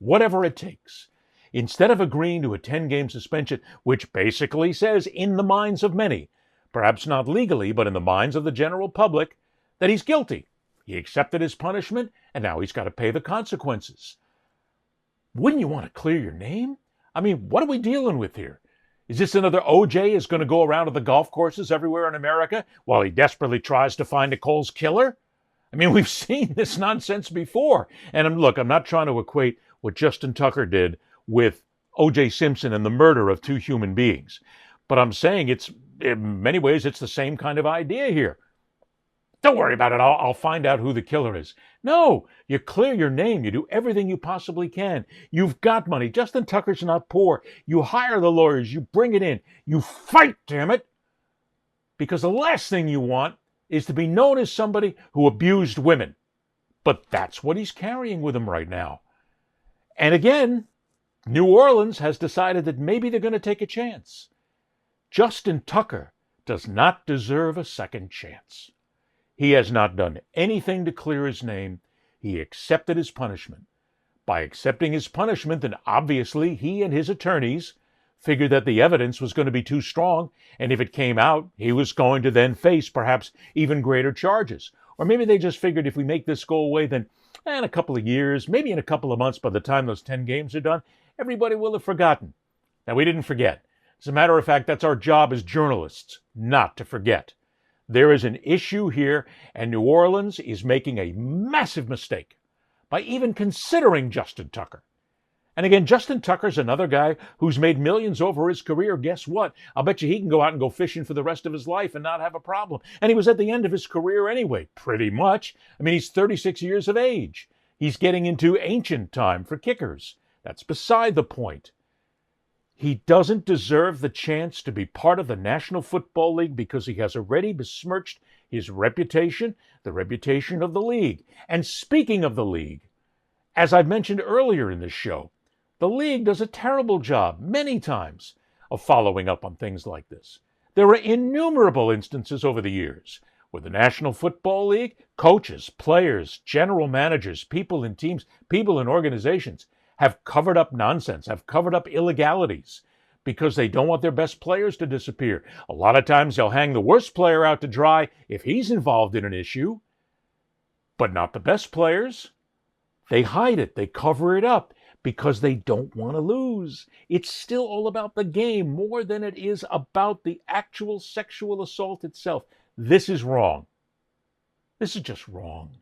whatever it takes. Instead of agreeing to a 10-game suspension, which basically says, in the minds of many, perhaps not legally, but in the minds of the general public, that he's guilty. He accepted his punishment, and now he's got to pay the consequences. Wouldn't you want to clear your name? I mean, what are we dealing with here? Is this another OJ is going to go around to the golf courses everywhere in America while he desperately tries to find Nicole's killer? I mean, we've seen this nonsense before. And look, I'm not trying to equate what Justin Tucker did with O.J. Simpson and the murder of two human beings. But I'm saying in many ways, it's the same kind of idea here. Don't worry about it. I'll find out who the killer is. No, you clear your name. You do everything you possibly can. You've got money. Justin Tucker's not poor. You hire the lawyers. You bring it in. You fight, damn it. Because the last thing you want is to be known as somebody who abused women. But that's what he's carrying with him right now. And again, New Orleans has decided that maybe they're going to take a chance. Justin Tucker does not deserve a second chance. He has not done anything to clear his name. He accepted his punishment. By accepting his punishment, then obviously he and his attorneys figured that the evidence was going to be too strong, and if it came out, he was going to then face perhaps even greater charges. Or maybe they just figured if we make this go away, then in a couple of years, maybe in a couple of months, by the time those 10 games are done, everybody will have forgotten. Now, we didn't forget. As a matter of fact, that's our job as journalists, not to forget. There is an issue here, and New Orleans is making a massive mistake by even considering Justin Tucker. And again, Justin Tucker's another guy who's made millions over his career. Guess what? I'll bet you he can go out and go fishing for the rest of his life and not have a problem. And he was at the end of his career anyway, pretty much. I mean, he's 36 years of age. He's getting into ancient time for kickers. That's beside the point. He doesn't deserve the chance to be part of the National Football League because he has already besmirched his reputation, the reputation of the league. And speaking of the league, as I've mentioned earlier in this show, the league does a terrible job, many times, of following up on things like this. There are innumerable instances over the years where the National Football League, coaches, players, general managers, people in teams, people in organizations have covered up nonsense, have covered up illegalities because they don't want their best players to disappear. A lot of times they'll hang the worst player out to dry if he's involved in an issue, but not the best players. They hide it, they cover it up because they don't want to lose. It's still all about the game more than it is about the actual sexual assault itself. This is wrong. This is just wrong.